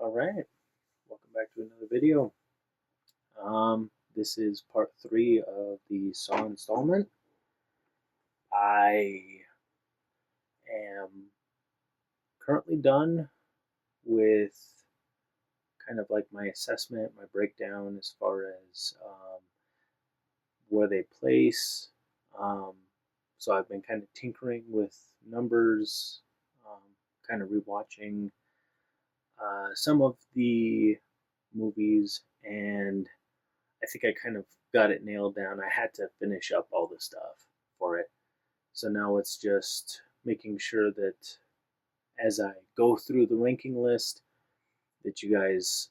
All right, welcome back to another video. This is part three of the Saw installment. I am currently done with kind of like my assessment, my breakdown as far as where they place. Um, so I've been kind of tinkering with numbers, um, kind of rewatching some of the movies, and I think I kind of got it nailed down. I had to finish up all the stuff for it. So now it's just making sure that as I go through the ranking list, that you guys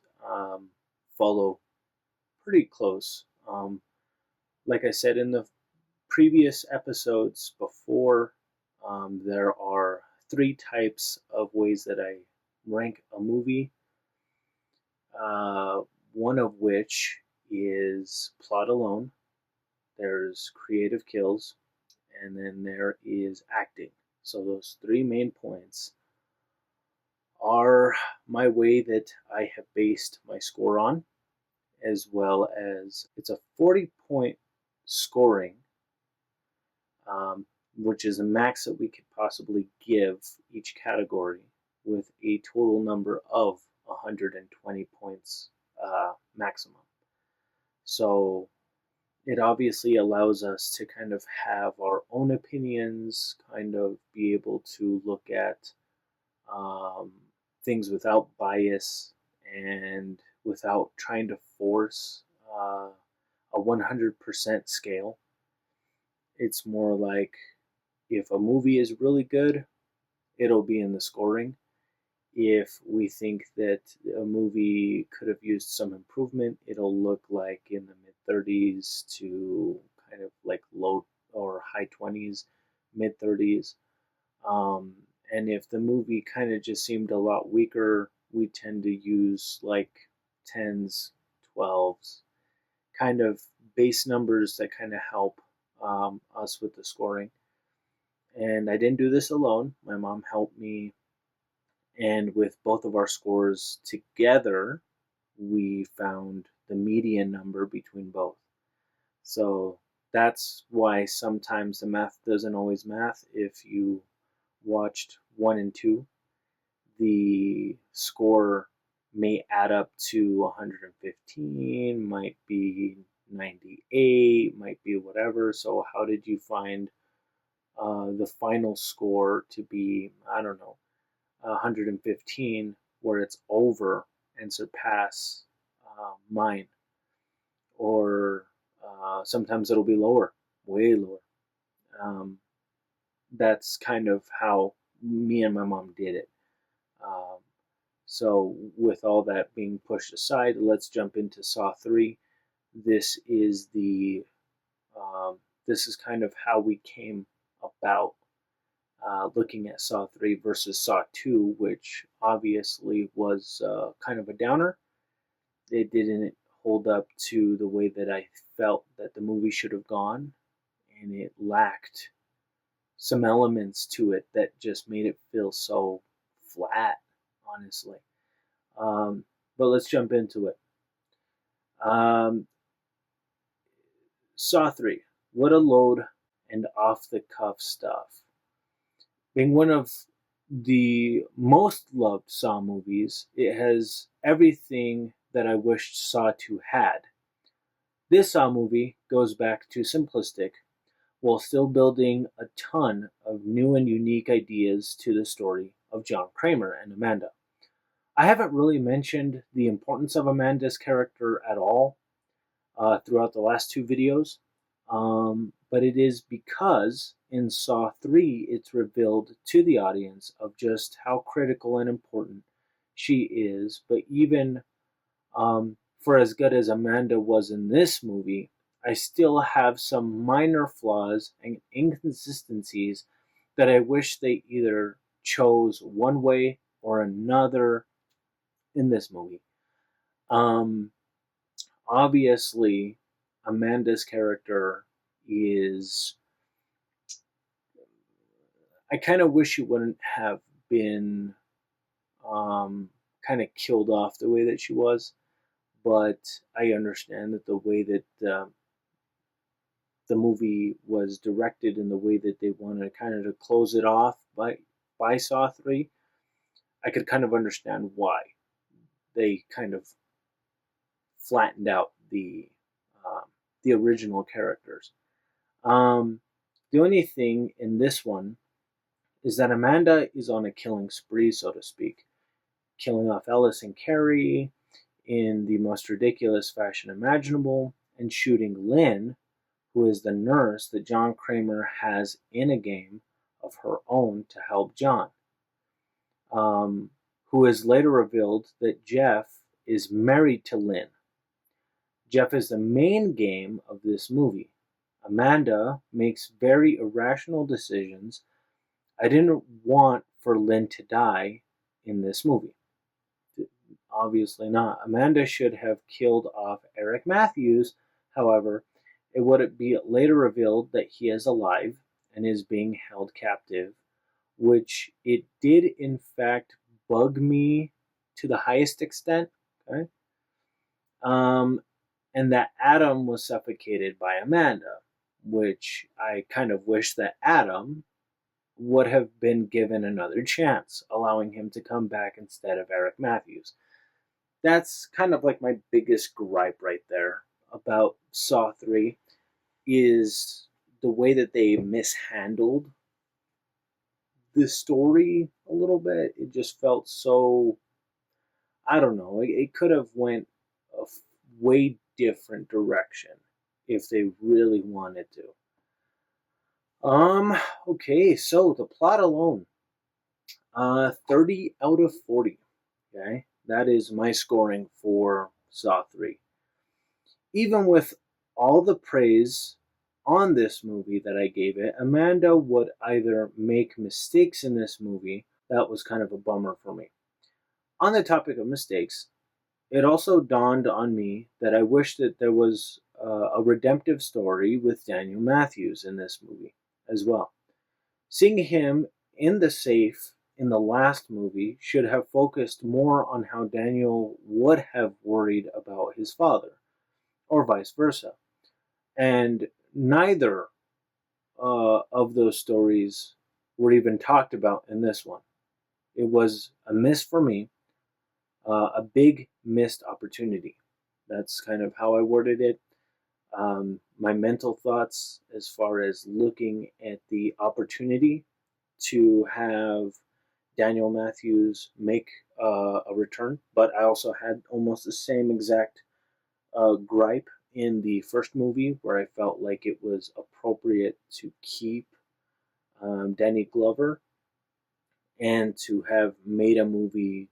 follow pretty close. Like I said in the previous episodes before, there are three types of ways that I rank a movie. One of which is plot alone, there's creative kills, and then there is acting. So those three main points are my way that I have based my score on, as well as it's a 40-point scoring, which is the max that we could possibly give each category, with a total number of 120 points maximum. So it obviously allows us to kind of have our own opinions, kind of be able to look at um, things without bias and without trying to force a 100% scale. It's more like if a movie is really good, it'll be in the scoring. If we think that a movie could have used some improvement, it'll look like in the mid 30s to kind of like low or high 20s, mid 30s. Um, and if the movie kind of just seemed a lot weaker, we tend to use like 10s, 12s, kind of base numbers that kind of help us with the scoring. And I didn't do this alone. My mom helped me, and with both of our scores together, we found the median number between both. So that's why sometimes the math doesn't always math. If you watched one and two, the score may add up to 115, might be 98, might be whatever. So how did you find the final score to be, I don't know, 115, where it's over and surpass mine? Or sometimes it'll be lower, way lower. Um, that's kind of how me and my mom did it. Um, so, with all that being pushed aside, let's jump into Saw 3. This is the this is kind of how we came about looking at Saw 3 versus Saw 2, which obviously was kind of a downer. It didn't hold up to the way that I felt that the movie should have gone, and it lacked some elements to it that just made it feel so flat, honestly. But let's jump into it. Um, Saw 3. What a load and off the cuff stuff. Being one of the most loved Saw movies, it has everything that I wished Saw 2 had. This Saw movie goes back to simplistic while still building a ton of new and unique ideas to the story of John Kramer and Amanda. I haven't really mentioned the importance of Amanda's character at all throughout the last two videos, but it is because in Saw 3 it's revealed to the audience of just how critical and important she is. But even for as good as Amanda was in this movie, I still have some minor flaws and inconsistencies that I wish they either chose one way or another in this movie. Um, Obviously, Amanda's character is. I kind of wish it wouldn't have been kind of killed off the way that she was. But I understand that the way that the movie was directed and the way that they wanted kind of to close it off by Saw 3, I could kind of understand why they kind of flattened out the original characters. The only thing in this one is that Amanda is on a killing spree, so to speak, killing off Ellis and Carrie in the most ridiculous fashion imaginable, and shooting Lynn, who is the nurse that John Kramer has in a game of her own to help John, who is later revealed that Jeff is married to Lynn. Jeff is the main game of this movie. Amanda makes very irrational decisions. I didn't want for Lynn to die in this movie. Obviously not. Amanda should have killed off Eric Matthews. However, it would be later revealed that he is alive and is being held captive, which it did in fact bug me to the highest extent. Okay? And that Adam was suffocated by Amanda, which I kind of wish that Adam would have been given another chance, allowing him to come back instead of Eric Matthews. That's kind of like my biggest gripe right there about Saw 3 is the way that they mishandled the story a little bit. It just felt so, I don't know, it could have went a way different direction if they really wanted to. Okay, so the plot alone, 30 out of 40. Okay, that is my scoring for Saw 3. Even with all the praise on this movie that I gave it, Amanda would either make mistakes in this movie. That was kind of a bummer for me. On the topic of mistakes, it also dawned on me that I wish that there was a redemptive story with Daniel Matthews in this movie as well. Seeing him in the safe in the last movie should have focused more on how Daniel would have worried about his father, or vice versa. And neither of those stories were even talked about in this one. It was a miss for me, a big missed opportunity. That's kind of how I worded it. My mental thoughts as far as looking at the opportunity to have Daniel Matthews make a return, but I also had almost the same exact gripe in the first movie where I felt like it was appropriate to keep Danny Glover and to have made a movie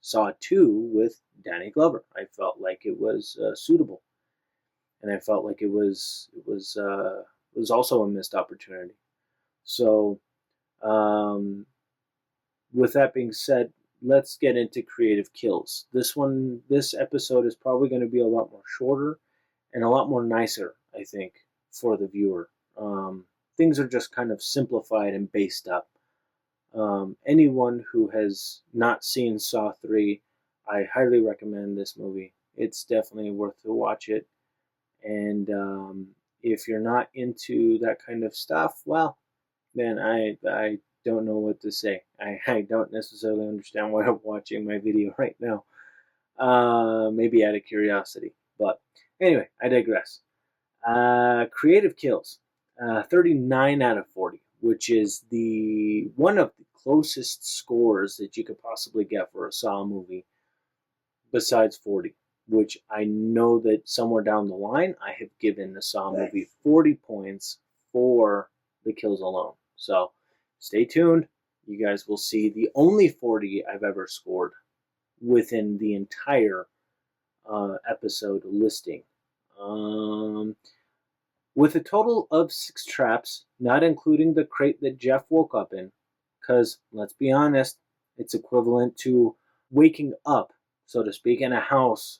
Saw 2 with Danny Glover. I felt like it was suitable, and I felt like it was also a missed opportunity. So, with that being said, let's get into creative kills. This episode is probably going to be a lot more shorter and a lot more nicer, I think, for the viewer. Things are just kind of simplified and based up. Anyone who has not seen Saw 3, I highly recommend this movie. It's definitely worth to watch it. And if you're not into that kind of stuff, well, then I don't know what to say. I don't necessarily understand why I'm watching my video right now. Maybe out of curiosity. But anyway, I digress. Creative kills. 39 out of 40, which is the one of the closest scores that you could possibly get for a Saw movie besides 40, which I know that somewhere down the line I have given the Saw movie 40 points for the kills alone. So stay tuned. You guys will see the only 40 I've ever scored within the entire episode listing. With a total of 6 traps, not including the crate that Jeff woke up in, because let's be honest, it's equivalent to waking up, so to speak, in a house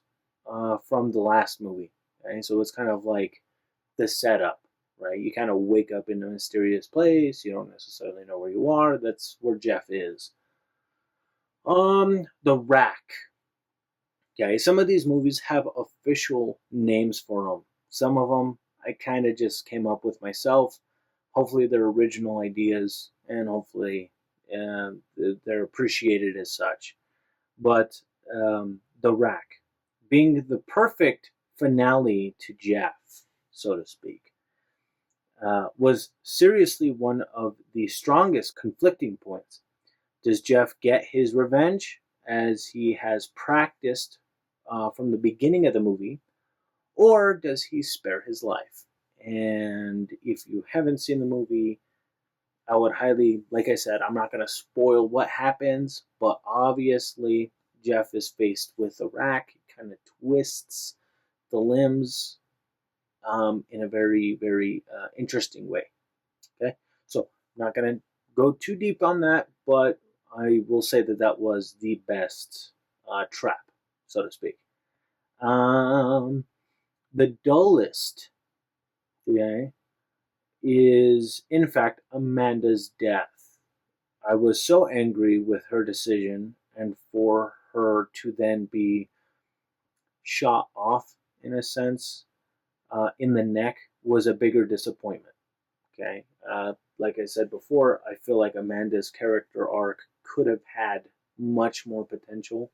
from the last movie. Okay? So it's kind of like the setup, right? You kind of wake up in a mysterious place, you don't necessarily know where you are, that's where Jeff is. The Rack. Okay, some of these movies have official names for them. Some of them I kind of just came up with myself. Hopefully, they're original ideas, and hopefully, they're appreciated as such. But The Rack, being the perfect finale to Jeff, so to speak, was seriously one of the strongest conflicting points. Does Jeff get his revenge as he has practiced from the beginning of the movie, or does he spare his life? And if you haven't seen the movie, I would highly, like I said, I'm not going to spoil what happens, but obviously Jeff is faced with a rack. He kind of twists the limbs in a very, very interesting way. Okay, so I'm not going to go too deep on that, but I will say that that was the best trap, so to speak. Um, the dullest, okay, is in fact Amanda's death. I was so angry with her decision, and for her to then be shot off, in a sense, in the neck was a bigger disappointment. Okay, like I said before, I feel like Amanda's character arc could have had much more potential,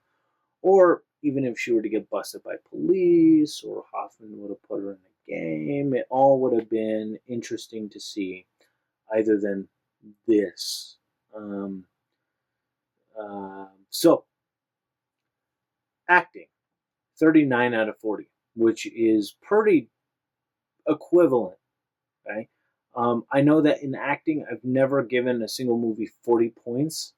or even if she were to get busted by police, or Hoffman would have put her in the game, it all would have been interesting to see, other than this. Um, so, acting 39 out of 40, which is pretty equivalent. Okay, I know that in acting, I've never given a single movie 40 points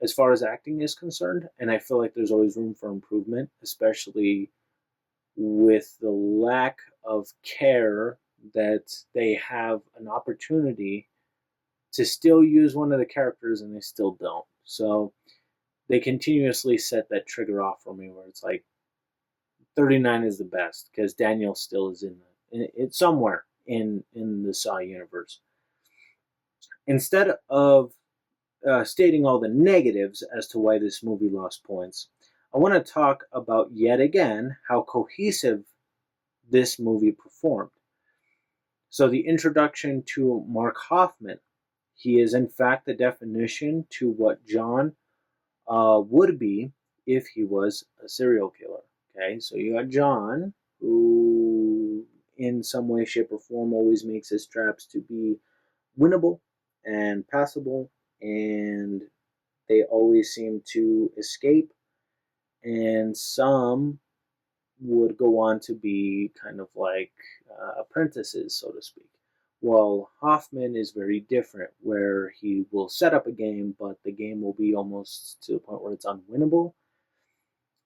as far as acting is concerned, and I feel like there's always room for improvement, especially with the lack of care that they have an opportunity to still use one of the characters and they still don't. So they continuously set that trigger off for me where it's like 39 is the best because Daniel still is it's somewhere in the Saw universe. Instead of stating all the negatives as to why this movie lost points, I want to talk about yet again how cohesive this movie performed. So, the introduction to Mark Hoffman, he is in fact the definition to what John would be if he was a serial killer. Okay, so you got John, who in some way, shape, or form always makes his traps to be winnable and passable, and they always seem to escape, and some would go on to be kind of like apprentices, so to speak. Well, Hoffman is very different, where he will set up a game, but the game will be almost to the point where it's unwinnable,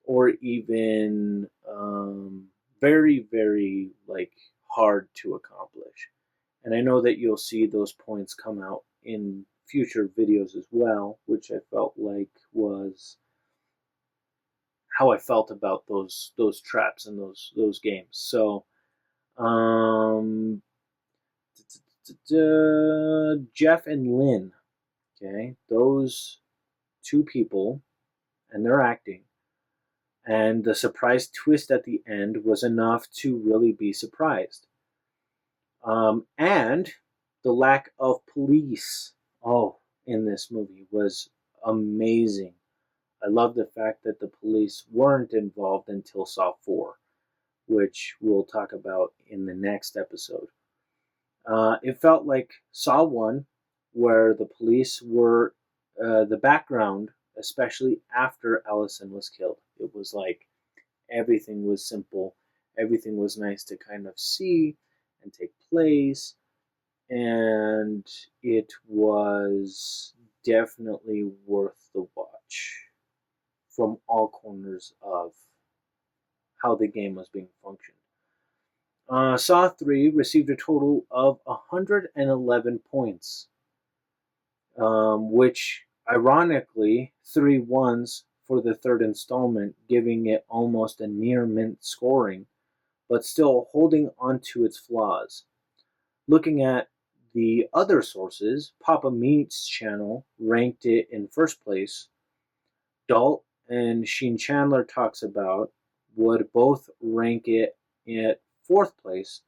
or even very, very like hard to accomplish. And I know that you'll see those points come out in future videos as well, which I felt like was how I felt about those traps and those games. So, um, Jeff and Lynn, okay, those two people and their acting, and the surprise twist at the end was enough to really be surprised. And the lack of police, oh, in this movie was amazing. I love the fact that the police weren't involved until Saw 4, which we'll talk about in the next episode. It felt like Saw 1, where the police were the background, especially after Allison was killed. It was like everything was simple, everything was nice to kind of see and take place, and it was definitely worth the watch from all corners of how the game was being functioned. Saw 3 received a total of 111 points, which ironically, 3 ones for the third installment, giving it almost a near mint scoring, but still holding onto its flaws. Looking at the other sources, Pappa Meat's channel ranked it in first place Dalt and Sheen Chandler talks about would both rank it at fourth place,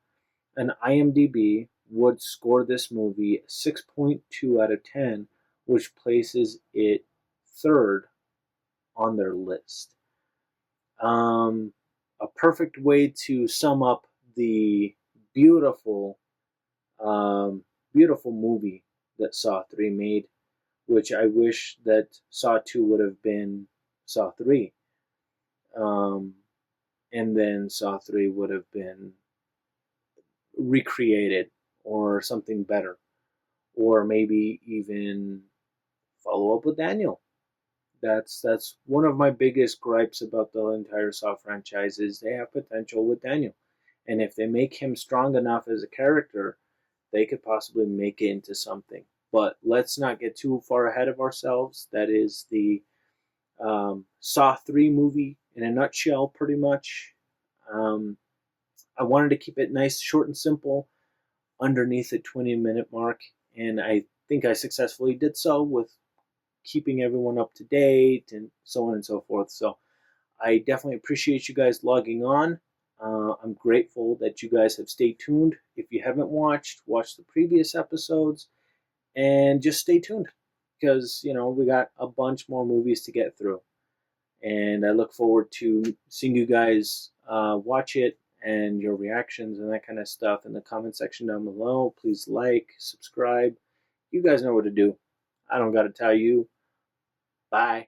and IMDb would score this movie 6.2 out of 10, which places it third on their list. Um, a perfect way to sum up the beautiful, um, beautiful movie that Saw 3 made, which I wish that Saw 2 would have been Saw 3. Um, and then Saw 3 would have been recreated or something better. Or maybe even follow up with Daniel. That's one of my biggest gripes about the entire Saw franchise is they have potential with Daniel. And if they make him strong enough as a character, they could possibly make it into something. But let's not get too far ahead of ourselves. That is the Saw 3 movie in a nutshell, pretty much. Um, I wanted to keep it nice, short, and simple underneath the 20-minute mark, and I think I successfully did so with keeping everyone up to date and so on and so forth. So I definitely appreciate you guys logging on. I'm grateful that you guys have stayed tuned. If you haven't watched, watch the previous episodes and just stay tuned because, we got a bunch more movies to get through. And I look forward to seeing you guys watch it and your reactions and that kind of stuff in the comment section down below. Please like, subscribe. You guys know what to do. I don't got to tell you. Bye.